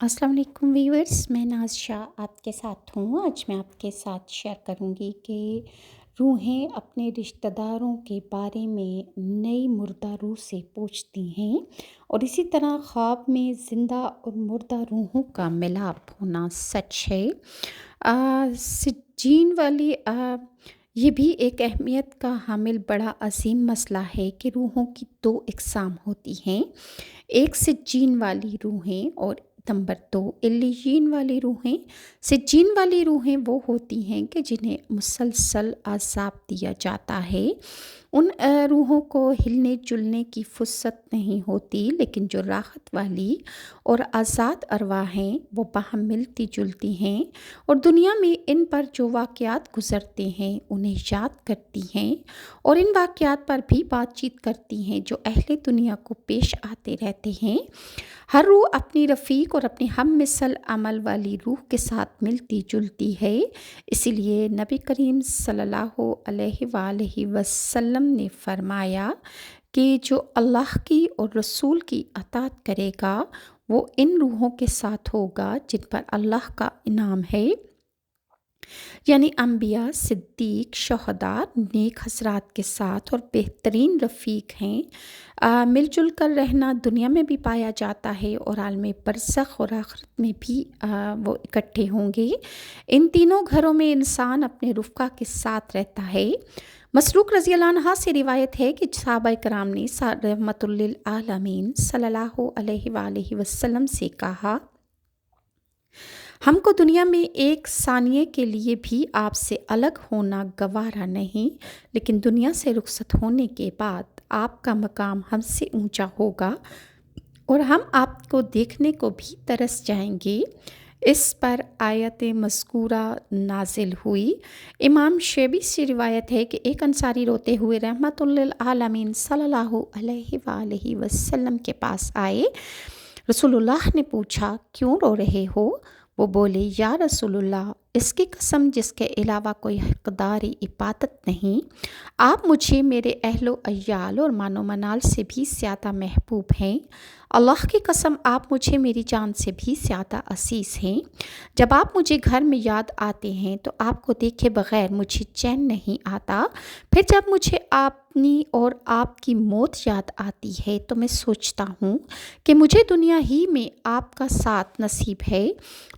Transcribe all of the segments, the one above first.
السلام علیکم ویورز، میں ناز شاہ آپ کے ساتھ ہوں۔ آج میں آپ کے ساتھ شیئر کروں گی کہ روحیں اپنے رشتہ داروں کے بارے میں نئی مردہ روح سے پوچھتی ہیں، اور اسی طرح خواب میں زندہ اور مردہ روحوں کا ملاپ ہونا سچ ہے۔ سجین والی یہ بھی ایک اہمیت کا حامل بڑا عظیم مسئلہ ہے کہ روحوں کی دو اقسام ہوتی ہیں، ایک سجین والی روحیں اور نمبر 2 علیین والی روحیں۔ سجین والی روحیں وہ ہوتی ہیں کہ جنہیں مسلسل عذاب دیا جاتا ہے۔ ان روحوں کو ہلنے جلنے کی فرصت نہیں ہوتی، لیکن جو راحت والی اور آزاد ارواح ہیں وہ باہم ملتی جلتی ہیں اور دنیا میں ان پر جو واقعات گزرتے ہیں انہیں یاد کرتی ہیں، اور ان واقعات پر بھی بات چیت کرتی ہیں جو اہل دنیا کو پیش آتے رہتے ہیں۔ ہر روح اپنی رفیق اور اپنی ہم مثل عمل والی روح کے ساتھ ملتی جلتی ہے۔ اسی لیے نبی کریم صلی اللہ علیہ وآلہ وسلم نے فرمایا کہ جو اللہ کی اور رسول کی اطاعت کرے گا وہ ان روحوں کے ساتھ ہوگا جن پر اللہ کا انعام ہے، یعنی انبیاء، صدیق، شہداء، نیک حضرات کے ساتھ، اور بہترین رفیق ہیں۔ مل جل کر رہنا دنیا میں بھی پایا جاتا ہے اور عالم برزخ اور آخرت میں بھی وہ اکٹھے ہوں گے۔ ان تینوں گھروں میں انسان اپنے رفقا کے ساتھ رہتا ہے۔ مسروق رضی اللہ عنہ سے روایت ہے کہ صحابہ کرام نے رحمۃ للعالمین صلی اللہ علیہ وآلہ وسلم سے کہا، ہم کو دنیا میں ایک ثانیے کے لیے بھی آپ سے الگ ہونا گوارا نہیں، لیکن دنیا سے رخصت ہونے کے بعد آپ کا مقام ہم سے اونچا ہوگا اور ہم آپ کو دیکھنے کو بھی ترس جائیں گے۔ اس پر آیت مذکورہ نازل ہوئی۔ امام شیبی سے روایت ہے کہ ایک انصاری روتے ہوئے رحمۃ للعالمین صلی اللہ علیہ وآلہ وسلم کے پاس آئے۔ رسول اللہ نے پوچھا، کیوں رو رہے ہو؟ وہ بولے، یا رسول اللہ، اس کی قسم جس کے علاوہ کوئی حقدار عبادت نہیں، آپ مجھے میرے اہل و عیال اور مان و منال سے بھی زیادہ محبوب ہیں۔ اللہ کی قسم آپ مجھے میری جان سے بھی زیادہ عزیز ہیں۔ جب آپ مجھے گھر میں یاد آتے ہیں تو آپ کو دیکھے بغیر مجھے چین نہیں آتا، پھر جب مجھے اپنی اور آپ کی موت یاد آتی ہے تو میں سوچتا ہوں کہ مجھے دنیا ہی میں آپ کا ساتھ نصیب ہے،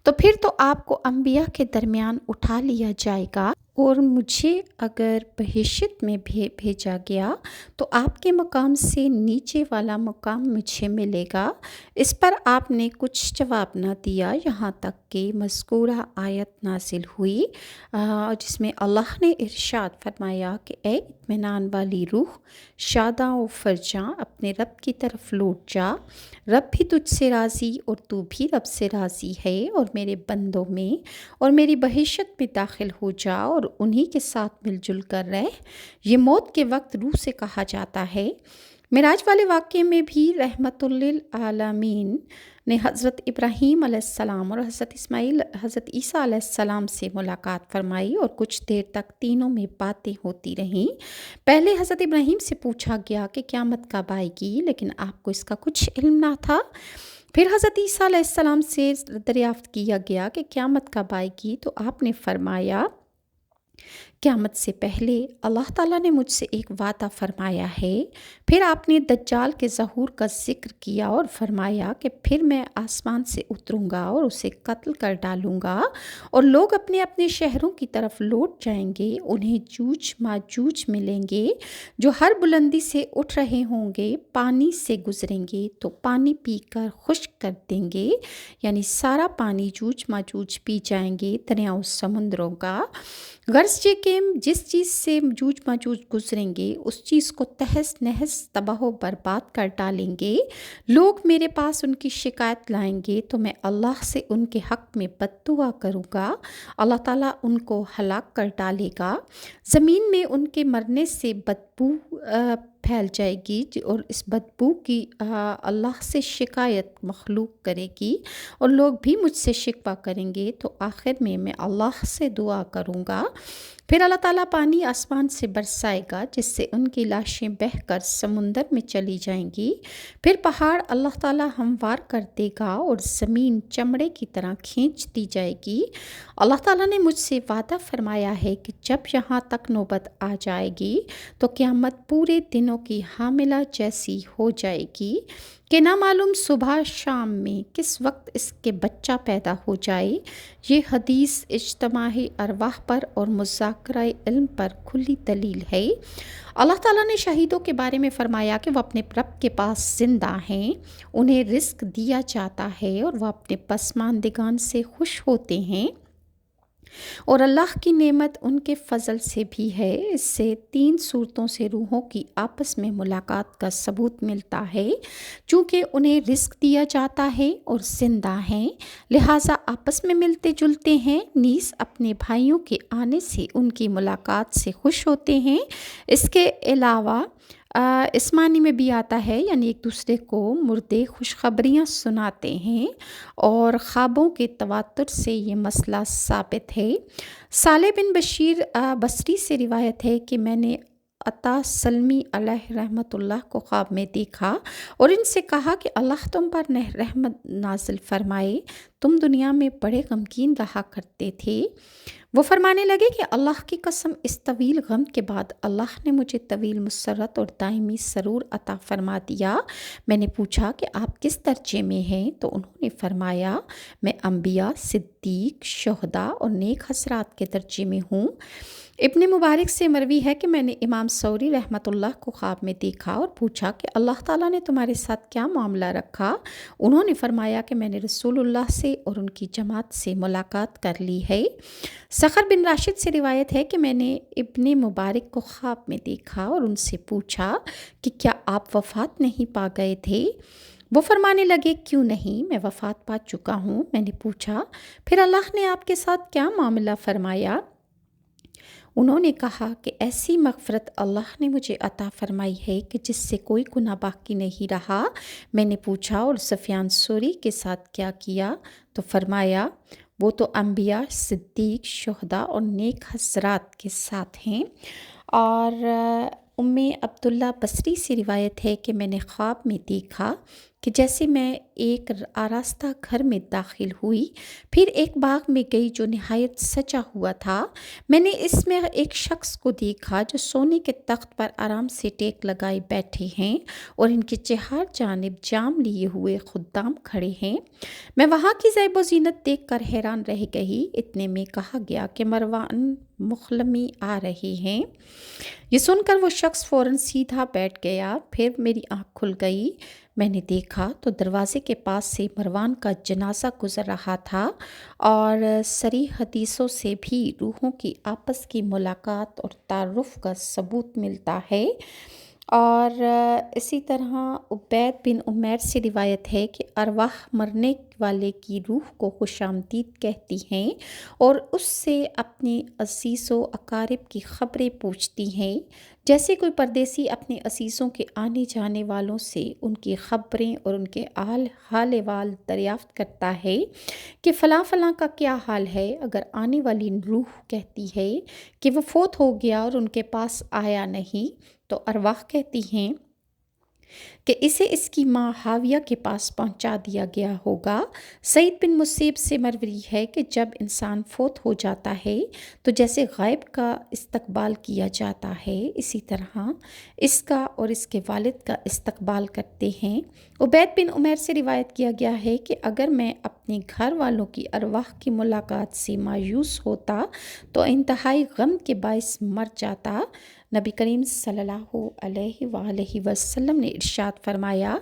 تو پھر تو آپ کو انبیاء کے درمیان اٹھا لیا جائے گا، اور مجھے اگر بہشت میں بھیجا گیا تو آپ کے مقام سے نیچے والا مقام مجھے ملے گا۔ اس پر آپ نے کچھ جواب نہ دیا یہاں تک کہ مذکورہ آیت نازل ہوئی، جس میں اللہ نے ارشاد فرمایا کہ اے اطمینان والی روح، شاداں و فرجاں اپنے رب کی طرف لوٹ جا، رب بھی تجھ سے راضی اور تو بھی رب سے راضی ہے، اور میرے بندوں میں اور میری بہشت میں داخل ہو جا اور انہی کے ساتھ مل جل کر رہ۔ یہ موت کے وقت روح سے کہا جاتا ہے۔ معراج والے واقعے میں بھی رحمت للعالمین نے حضرت ابراہیم علیہ السلام اور حضرت عیسیٰ علیہ السلام سے ملاقات فرمائی اور کچھ دیر تک تینوں میں باتیں ہوتی رہیں۔ پہلے حضرت ابراہیم سے پوچھا گیا کہ قیامت کب آئے گی، لیکن آپ کو اس کا کچھ علم نہ تھا۔ پھر حضرت عیسیٰ علیہ السلام سے دریافت کیا گیا کہ قیامت کب آئے گی، تو آپ نے فرمایا، قیامت سے پہلے اللہ تعالیٰ نے مجھ سے ایک وعدہ فرمایا ہے۔ پھر آپ نے دجال کے ظہور کا ذکر کیا اور فرمایا کہ پھر میں آسمان سے اتروں گا اور اسے قتل کر ڈالوں گا، اور لوگ اپنے اپنے شہروں کی طرف لوٹ جائیں گے، انہیں جوج ماجوج ملیں گے جو ہر بلندی سے اٹھ رہے ہوں گے، پانی سے گزریں گے تو پانی پی کر خشک کر دیں گے، یعنی سارا پانی جوج ماجوج پی جائیں گے، دریاؤں سمندروں کا۔ غرض یہ کہ جس چیز سے جوج ماجوج گزریں گے اس چیز کو تہس نہس تباہ و برباد کر ڈالیں گے۔ لوگ میرے پاس ان کی شکایت لائیں گے تو میں اللہ سے ان کے حق میں بد دعا کروں گا، اللہ تعالیٰ ان کو ہلاک کر ڈالے گا۔ زمین میں ان کے مرنے سے بدبو پھیل جائے گی، اور اس بدبو کی اللہ سے شکایت مخلوق کرے گی، اور لوگ بھی مجھ سے شکوہ کریں گے، تو آخر میں اللہ سے دعا کروں گا پھر اللہ تعالیٰ پانی آسمان سے برسائے گا جس سے ان کی لاشیں بہہ کر سمندر میں چلی جائیں گی۔ پھر پہاڑ اللہ تعالیٰ ہموار کر دے گا اور زمین چمڑے کی طرح کھینچ دی جائے گی۔ اللہ تعالیٰ نے مجھ سے وعدہ فرمایا ہے کہ جب یہاں تک نوبت آ جائے گی تو قیامت پورے دنوں کی حاملہ جیسی ہو جائے گی کہ نہ معلوم صبح شام میں کس وقت اس کے بچہ پیدا ہو جائے۔ یہ حدیث اجتماعی ارواح پر اور مذاکرہ علم پر کھلی دلیل ہے۔ اللہ تعالیٰ نے شہیدوں کے بارے میں فرمایا کہ وہ اپنے رب کے پاس زندہ ہیں، انہیں رزق دیا جاتا ہے اور وہ اپنے پسماندگان سے خوش ہوتے ہیں، اور اللہ کی نعمت ان کے فضل سے بھی ہے۔ اس سے 3 صورتوں سے روحوں کی آپس میں ملاقات کا ثبوت ملتا ہے۔ چونکہ انہیں رزق دیا جاتا ہے اور زندہ ہیں، لہٰذا آپس میں ملتے جلتے ہیں، نیز اپنے بھائیوں کے آنے سے ان کی ملاقات سے خوش ہوتے ہیں۔ اس کے علاوہ اس معنی میں بھی آتا ہے، یعنی ایک دوسرے کو مردے خوشخبریاں سناتے ہیں، اور خوابوں کے تواتر سے یہ مسئلہ ثابت ہے۔ صالح بن بشیر بصری سے روایت ہے کہ میں نے عطا سلمی علیہ رحمۃ اللہ کو خواب میں دیکھا اور ان سے کہا کہ اللہ تم پر رحمت نازل فرمائے، تم دنیا میں بڑے غمگین رہا کرتے تھے۔ وہ فرمانے لگے کہ اللہ کی قسم، اس طویل غم کے بعد اللہ نے مجھے طویل مسرت اور دائمی سرور عطا فرما دیا۔ میں نے پوچھا کہ آپ کس درجے میں ہیں؟ تو انہوں نے فرمایا میں انبیاء، صدیق، شہداء اور نیک حضرات کے درجے میں ہوں۔ ابن مبارک سے مروی ہے کہ میں نے امام ثوری رحمۃ اللہ کو خواب میں دیکھا اور پوچھا کہ اللہ تعالیٰ نے تمہارے ساتھ کیا معاملہ رکھا؟ انہوں نے فرمایا کہ میں نے رسول اللہ سے اور ان کی جماعت سے ملاقات کر لی ہے۔ سخر بن راشد سے روایت ہے کہ میں نے ابن مبارک کو خواب میں دیکھا اور ان سے پوچھا کہ کیا آپ وفات نہیں پا گئے تھے؟ وہ فرمانے لگے کیوں نہیں، میں وفات پا چکا ہوں۔ میں نے پوچھا پھر اللہ نے آپ کے ساتھ کیا معاملہ فرمایا؟ انہوں نے کہا کہ ایسی مغفرت اللہ نے مجھے عطا فرمائی ہے کہ جس سے کوئی گناہ باقی نہیں رہا۔ میں نے پوچھا اور سفیان ثوری کے ساتھ کیا کیا؟ تو فرمایا وہ تو انبیاء، صدیق، شہداء اور نیک حضرات کے ساتھ ہیں۔ اور عبداللہ بصری سے روایت ہے کہ میں نے خواب میں دیکھا کہ جیسے میں ایک آراستہ گھر میں داخل ہوئی، پھر ایک باغ میں گئی جو نہایت سجا ہوا تھا۔ میں نے اس میں ایک شخص کو دیکھا جو سونے کے تخت پر آرام سے ٹیک لگائے بیٹھے ہیں اور ان کے چہار جانب جام لیے ہوئے خدام کھڑے ہیں۔ میں وہاں کی زیب و زینت دیکھ کر حیران رہ گئی۔ اتنے میں کہا گیا کہ مروان مخلمی آ رہے ہیں۔ یہ سن کر وہ شخص فوراً سیدھا بیٹھ گیا۔ پھر میری آنکھ کھل گئی، میں نے دیکھا تو دروازے کے پاس سے مروان کا جنازہ گزر رہا تھا، اور صریح حدیثوں سے بھی روحوں کی آپس کی ملاقات اور تعارف کا ثبوت ملتا ہے۔ اور اسی طرح عبید بن عمیر سے روایت ہے کہ ارواح مرنے والے کی روح کو خوش آمدید کہتی ہیں اور اس سے اپنے عزیز و اقارب کی خبریں پوچھتی ہیں، جیسے کوئی پردیسی اپنے عزیزوں کے آنے جانے والوں سے ان کی خبریں اور ان کے حال احوال دریافت کرتا ہے کہ فلاں فلاں کا کیا حال ہے۔ اگر آنے والی روح کہتی ہے کہ وہ فوت ہو گیا اور ان کے پاس آیا نہیں، تو ارواح کہتی ہیں کہ اسے اس کی ماں حاویہ کے پاس پہنچا دیا گیا ہوگا۔ سعید بن مسیب سے مروی ہے کہ جب انسان فوت ہو جاتا ہے تو جیسے غائب کا استقبال کیا جاتا ہے، اسی طرح اس کا اور اس کے والد کا استقبال کرتے ہیں۔ عبید بن عمیر سے روایت کیا گیا ہے کہ اگر میں اپنے گھر والوں کی ارواح کی ملاقات سے مایوس ہوتا تو انتہائی غم کے باعث مر جاتا۔ نبی کریم صلی اللہ علیہ وآلہ وسلم نے ارشاد فرمایا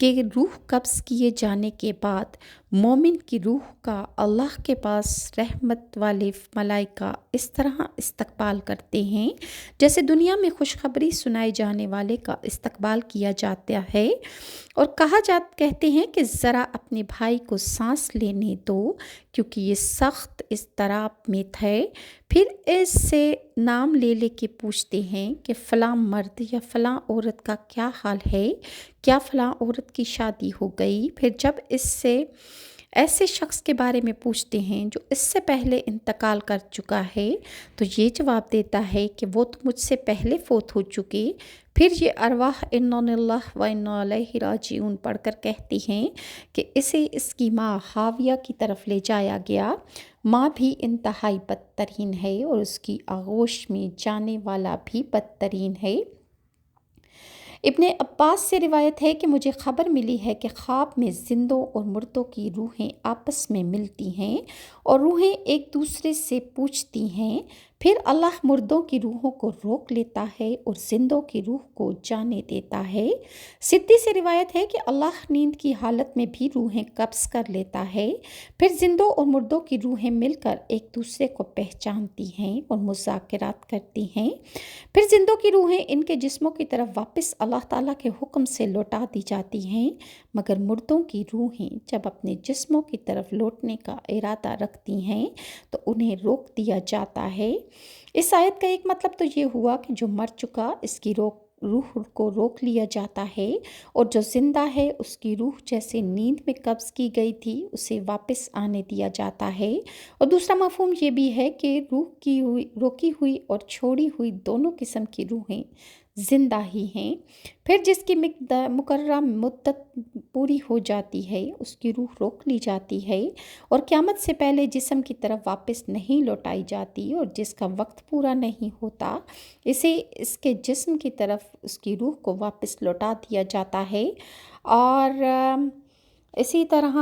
کہ روح قبض کیے جانے کے بعد مومن کی روح کا اللہ کے پاس رحمت والے ملائکہ اس طرح استقبال کرتے ہیں جیسے دنیا میں خوشخبری سنائے جانے والے کا استقبال کیا جاتا ہے، اور کہتے ہیں کہ ذرا اپنے بھائی کو سانس لینے دو کیونکہ یہ سخت اضطراب میں تھے۔ پھر اس سے نام لے کے پوچھتے ہیں کہ فلاں مرد یا فلاں عورت کا کیا حال ہے، کیا فلاں عورت کی شادی ہو گئی؟ پھر جب اس سے ایسے شخص کے بارے میں پوچھتے ہیں جو اس سے پہلے انتقال کر چکا ہے، تو یہ جواب دیتا ہے کہ وہ تو مجھ سے پہلے فوت ہو چکی۔ پھر یہ ارواح انا للہ و انا الیہ راجعون پڑھ کر کہتی ہیں کہ اسے اس کی ماں حاویہ کی طرف لے جایا گیا۔ ماں بھی انتہائی بدترین ہے اور اس کی آغوش میں جانے والا بھی بدترین ہے۔ ابن عباس سے روایت ہے کہ مجھے خبر ملی ہے کہ خواب میں زندوں اور مردوں کی روحیں آپس میں ملتی ہیں اور روحیں ایک دوسرے سے پوچھتی ہیں، پھر اللہ مردوں کی روحوں کو روک لیتا ہے اور زندوں کی روح کو جانے دیتا ہے۔ صدی سے روایت ہے کہ اللہ نیند کی حالت میں بھی روحیں قبض کر لیتا ہے، پھر زندوں اور مردوں کی روحیں مل کر ایک دوسرے کو پہچانتی ہیں اور مذاکرات کرتی ہیں۔ پھر زندوں کی روحیں ان کے جسموں کی طرف واپس اللہ تعالیٰ کے حکم سے لوٹا دی جاتی ہیں، مگر مردوں کی روحیں جب اپنے جسموں کی طرف لوٹنے کا ارادہ رکھتی ہیں تو انہیں روک دیا جاتا ہے۔ اس آیت کا ایک مطلب تو یہ ہوا کہ جو مر چکا اس کی روح کو روک لیا جاتا ہے، اور جو زندہ ہے اس کی روح جیسے نیند میں قبض کی گئی تھی اسے واپس آنے دیا جاتا ہے۔ اور دوسرا مفہوم یہ بھی ہے کہ روکی ہوئی اور چھوڑی ہوئی دونوں قسم کی روحیں زندہ ہی ہیں، پھر جس کی مقررہ مدت پوری ہو جاتی ہے اس کی روح روک لی جاتی ہے اور قیامت سے پہلے جسم کی طرف واپس نہیں لوٹائی جاتی، اور جس کا وقت پورا نہیں ہوتا اسے اس کے جسم کی طرف اس کی روح کو واپس لوٹا دیا جاتا ہے۔ اور اسی طرح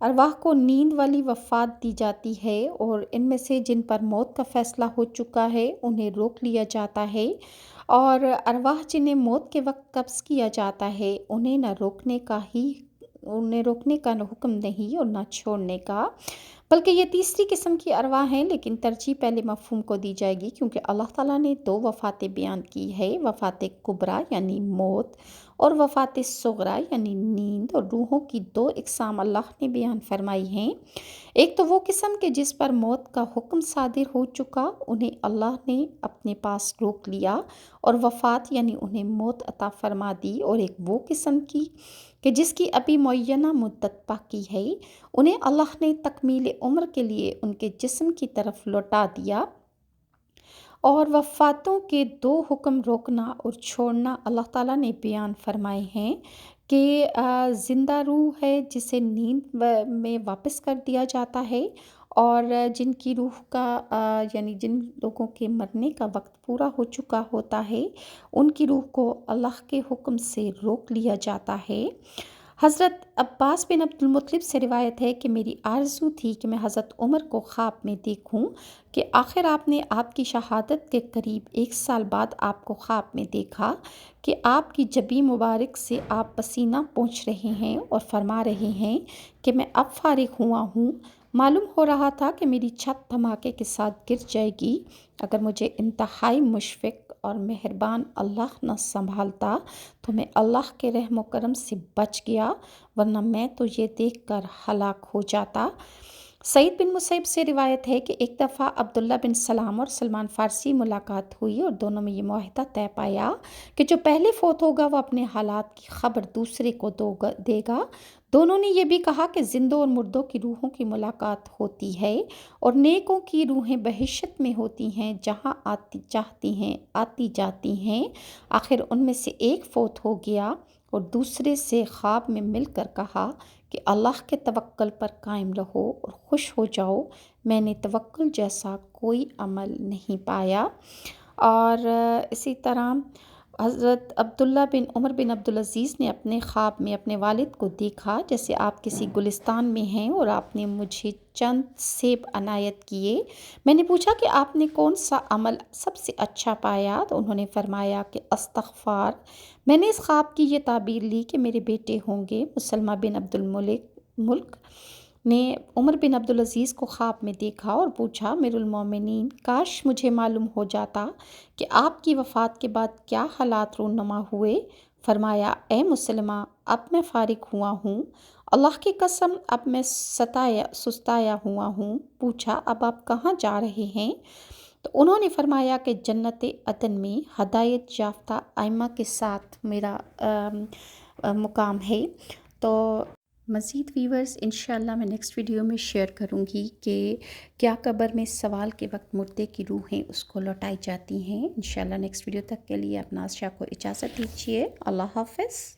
ارواح کو نیند والی وفات دی جاتی ہے، اور ان میں سے جن پر موت کا فیصلہ ہو چکا ہے انہیں روک لیا جاتا ہے، اور ارواح جنہیں موت کے وقت قبض کیا جاتا ہے انہیں روکنے کا حکم نہیں اور نہ چھوڑنے کا، بلکہ یہ تیسری قسم کی ارواح ہیں، لیکن ترجیح پہلے مفہوم کو دی جائے گی کیونکہ اللہ تعالیٰ نے دو وفاتیں بیان کی ہے، وفات کبریٰ یعنی موت اور وفات صغریٰ یعنی نیند، اور روحوں کی دو اقسام اللہ نے بیان فرمائی ہیں۔ ایک تو وہ قسم کہ جس پر موت کا حکم صادر ہو چکا انہیں اللہ نے اپنے پاس روک لیا اور وفات یعنی انہیں موت عطا فرما دی، اور ایک وہ قسم کی کہ جس کی ابھی معینہ مدت باقی ہے انہیں اللہ نے تکمیل عمر کے لیے ان کے جسم کی طرف لوٹا دیا۔ اور وفاتوں کے دو حکم روکنا اور چھوڑنا اللہ تعالیٰ نے بیان فرمائے ہیں کہ زندہ روح ہے جسے نیند میں واپس کر دیا جاتا ہے، اور جن کی روح کا یعنی جن لوگوں کے مرنے کا وقت پورا ہو چکا ہوتا ہے ان کی روح کو اللہ کے حکم سے روک لیا جاتا ہے۔ حضرت عباس بن عبد المطلب سے روایت ہے کہ میری آرزو تھی کہ میں حضرت عمر کو خواب میں دیکھوں کہ آخر آپ نے آپ کی شہادت کے قریب 1 سال بعد آپ کو خواب میں دیکھا کہ آپ کی جبین مبارک سے آپ پسینہ پوچھ رہے ہیں اور فرما رہے ہیں کہ میں اب فارغ ہوا ہوں۔ معلوم ہو رہا تھا کہ میری چھت دھماکے کے ساتھ گر جائے گی اگر مجھے انتہائی مشفق اور مہربان اللہ نہ سنبھالتا تو میں اللہ کے رحم و کرم سے بچ گیا، ورنہ میں تو یہ دیکھ کر ہلاک ہو جاتا۔ سعید بن مسیب سے روایت ہے کہ ایک دفعہ عبداللہ بن سلام اور سلمان فارسی ملاقات ہوئی اور دونوں میں یہ معاہدہ طے پایا کہ جو پہلے فوت ہوگا وہ اپنے حالات کی خبر دوسرے کو دے گا۔ دونوں نے یہ بھی کہا کہ زندوں اور مردوں کی روحوں کی ملاقات ہوتی ہے اور نیکوں کی روحیں بہشت میں ہوتی ہیں جہاں چاہتی ہیں آتی جاتی ہیں۔ آخر ان میں سے ایک فوت ہو گیا اور دوسرے سے خواب میں مل کر کہا کہ اللہ کے توکل پر قائم رہو اور خوش ہو جاؤ، میں نے توکل جیسا کوئی عمل نہیں پایا۔ اور اسی طرح حضرت عبداللہ بن عمر بن عبدالعزیز نے اپنے خواب میں اپنے والد کو دیکھا جیسے آپ کسی گلستان میں ہیں اور آپ نے مجھے چند سیب عنایت کیے۔ میں نے پوچھا کہ آپ نے کون سا عمل سب سے اچھا پایا، تو انہوں نے فرمایا کہ استغفار۔ میں نے اس خواب کی یہ تعبیر لی کہ میرے بیٹے ہوں گے۔ مسلمہ بن عبد الملک نے عمر بن عبدالعزیز کو خواب میں دیکھا اور پوچھا، امیر المومنین، کاش مجھے معلوم ہو جاتا کہ آپ کی وفات کے بعد کیا حالات رونما ہوئے۔ فرمایا، اے مسلمہ، اب میں فارغ ہوا ہوں، اللہ کی قسم اب میں سستایا ہوا ہوں۔ پوچھا، اب آپ کہاں جا رہے ہیں؟ تو انہوں نے فرمایا کہ جنت عدن میں ہدایت یافتہ ائمہ کے ساتھ میرا مقام ہے۔ تو مزید ویورز انشاءاللہ میں نیکسٹ ویڈیو میں شیئر کروں گی کہ کیا قبر میں سوال کے وقت مردے کی روحیں اس کو لوٹائی جاتی ہیں۔ انشاءاللہ نیکسٹ ویڈیو تک کے لیے اپنا شاہ کو اجازت دیجیے۔ اللہ حافظ۔